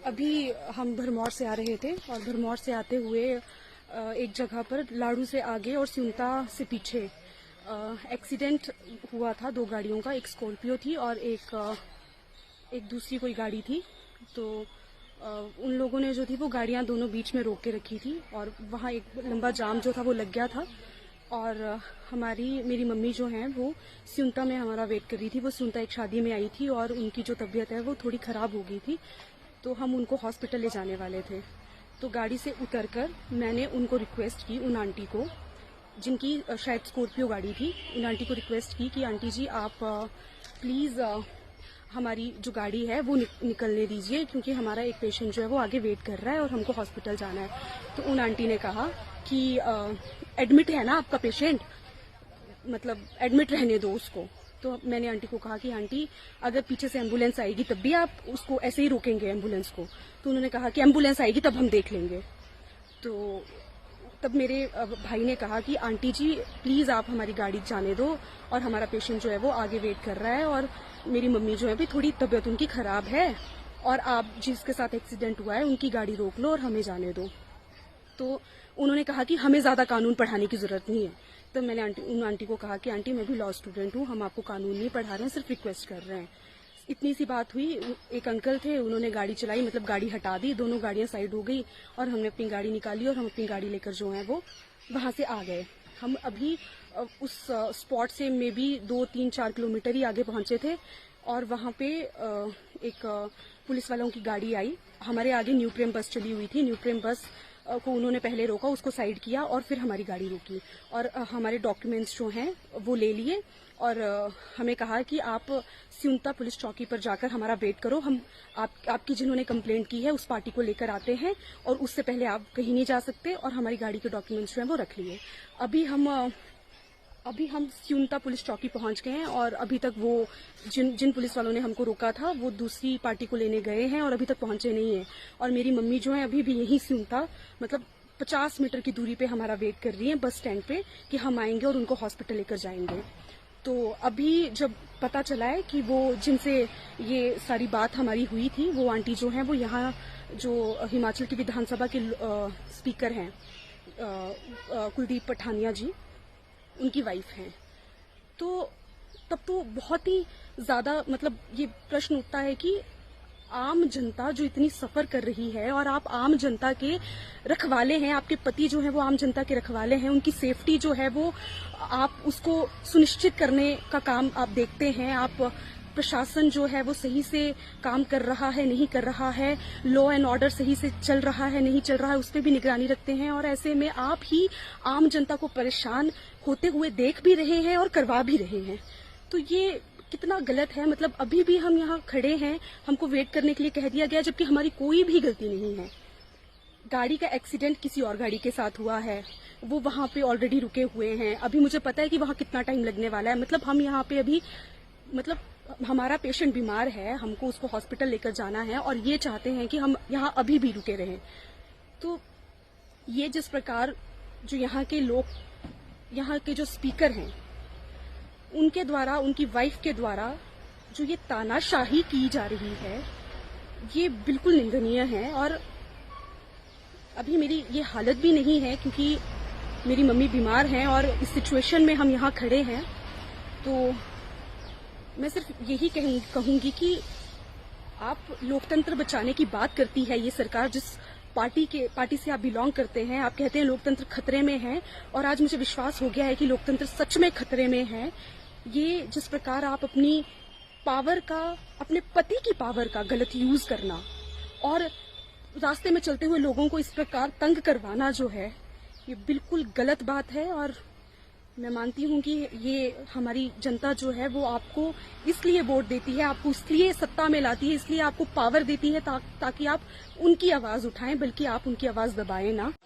अभी हम भरमौर से आ रहे थे और भरमौर से आते हुए एक जगह पर लाड़ू से आगे और सिमटा से पीछे एक्सीडेंट हुआ था। दो गाड़ियों का, एक स्कॉर्पियो थी और एक दूसरी कोई गाड़ी थी। तो उन लोगों ने जो थी वो गाड़ियां दोनों बीच में रोक के रखी थी और वहाँ एक लंबा जाम जो था वो लग गया था। और मेरी मम्मी जो हैं वो सिमटा में हमारा वेट कर रही थी। वो सिमटा एक शादी में आई थी और उनकी जो तबीयत है वो थोड़ी ख़राब हो गई थी, तो हम उनको हॉस्पिटल ले जाने वाले थे। तो गाड़ी से उतरकर मैंने उनको रिक्वेस्ट की, उन आंटी को जिनकी शायद स्कॉर्पियो गाड़ी थी, उन आंटी को रिक्वेस्ट की कि आंटी जी आप प्लीज़ हमारी जो गाड़ी है वो निकलने दीजिए, क्योंकि हमारा एक पेशेंट जो है वो आगे वेट कर रहा है और हमको हॉस्पिटल जाना है। तो उन आंटी ने कहा कि एडमिट है ना आपका पेशेंट, मतलब एडमिट रहने दो उसको। तो मैंने आंटी को कहा कि आंटी अगर पीछे से एम्बुलेंस आएगी तब भी आप उसको ऐसे ही रोकेंगे एम्बुलेंस को? तो उन्होंने कहा कि एम्बुलेंस आएगी तब हम देख लेंगे। तो तब मेरे भाई ने कहा कि आंटी जी प्लीज़ आप हमारी गाड़ी जाने दो और हमारा पेशेंट जो है वो आगे वेट कर रहा है और मेरी मम्मी जो है भी थोड़ी तबीयत उनकी ख़राब है और आप जिसके साथ एक्सीडेंट हुआ है उनकी गाड़ी रोक लो और हमें जाने दो। तो उन्होंने कहा कि हमें ज़्यादा कानून पढ़ाने की ज़रूरत नहीं है। तो मैंने उन आंटी को कहा कि आंटी मैं भी लॉ स्टूडेंट हूँ, हम आपको कानून नहीं पढ़ा रहे हैं, सिर्फ रिक्वेस्ट कर रहे हैं। इतनी सी बात हुई। एक अंकल थे, उन्होंने गाड़ी चलाई, मतलब गाड़ी हटा दी, दोनों गाड़ियां साइड हो गई और हमने अपनी गाड़ी निकाली और हम अपनी गाड़ी लेकर जो है वो वहां से आ गए। हम अभी उस स्पॉट से में भी 2-3-4 किलोमीटर ही आगे पहुंचे थे और वहां पे एक पुलिस वालों की गाड़ी आई। हमारे आगे न्यू प्रेम बस चली हुई थी। न्यू प्रेम बस को उन्होंने पहले रोका, उसको साइड किया और फिर हमारी गाड़ी रोकी और हमारे डॉक्यूमेंट्स जो हैं वो ले लिए और हमें कहा कि आप सिमटा पुलिस चौकी पर जाकर हमारा वेट करो, हम आपकी जिन्होंने कंप्लेंट की है उस पार्टी को लेकर आते हैं और उससे पहले आप कहीं नहीं जा सकते। और हमारी गाड़ी के डॉक्यूमेंट्स जो हैं वो रख लिए। अभी हम सिमटा पुलिस चौकी पहुंच गए हैं और अभी तक वो जिन पुलिस वालों ने हमको रोका था वो दूसरी पार्टी को लेने गए हैं और अभी तक पहुंचे नहीं है। और मेरी मम्मी जो है अभी भी यहीं सिमटा, मतलब 50 मीटर की दूरी पे हमारा वेट कर रही है बस स्टैंड पे कि हम आएंगे और उनको हॉस्पिटल लेकर जाएंगे। तो अभी जब पता चला है कि वो जिनसे ये सारी बात हमारी हुई थी वो आंटी जो हैं वो यहाँ जो हिमाचल की विधानसभा के स्पीकर हैं कुलदीप पठानिया जी, उनकी वाइफ हैं। तो तब तो बहुत ही ज्यादा मतलब ये प्रश्न उठता है कि आम जनता जो इतनी सफर कर रही है और आप आम जनता के रखवाले हैं, आपके पति जो है वो आम जनता के रखवाले हैं, उनकी सेफ्टी जो है वो आप उसको सुनिश्चित करने का काम आप देखते हैं। आप प्रशासन जो है वो सही से काम कर रहा है नहीं कर रहा है, लॉ एंड ऑर्डर सही से चल रहा है नहीं चल रहा है, उस पर भी निगरानी रखते हैं और ऐसे में आप ही आम जनता को परेशान होते हुए देख भी रहे हैं और करवा भी रहे हैं। तो ये कितना गलत है। मतलब अभी भी हम यहाँ खड़े हैं, हमको वेट करने के लिए कह दिया गया जबकि हमारी कोई भी गलती नहीं है। गाड़ी का एक्सीडेंट किसी और गाड़ी के साथ हुआ है, वो वहां पे ऑलरेडी रुके हुए हैं। अभी मुझे पता है कि वहां कितना टाइम लगने वाला है। मतलब हम यहाँ पे अभी, मतलब हमारा पेशेंट बीमार है, हमको उसको हॉस्पिटल लेकर जाना है और ये चाहते हैं कि हम यहाँ अभी भी रुके रहें। तो ये जिस प्रकार जो यहाँ के लोग, यहाँ के जो स्पीकर हैं उनके द्वारा, उनकी वाइफ के द्वारा जो ये तानाशाही की जा रही है ये बिल्कुल निंदनीय है। और अभी मेरी ये हालत भी नहीं है क्योंकि मेरी मम्मी बीमार हैं और इस सिचुएशन में हम यहाँ खड़े हैं। तो मैं सिर्फ यही कहूंगी कि आप लोकतंत्र बचाने की बात करती है ये सरकार, जिस पार्टी से आप बिलोंग करते हैं। आप कहते हैं लोकतंत्र खतरे में है और आज मुझे विश्वास हो गया है कि लोकतंत्र सच में खतरे में है। ये जिस प्रकार आप अपनी पावर का, अपने पति की पावर का गलत यूज करना और रास्ते में चलते हुए लोगों को इस प्रकार तंग करवाना जो है ये बिल्कुल गलत बात है। और मैं मानती हूँ कि ये हमारी जनता जो है वो आपको इसलिए वोट देती है, आपको इसलिए सत्ता में लाती है, इसलिए आपको पावर देती है ताकि आप उनकी आवाज उठाएं, बल्कि आप उनकी आवाज दबाएं ना।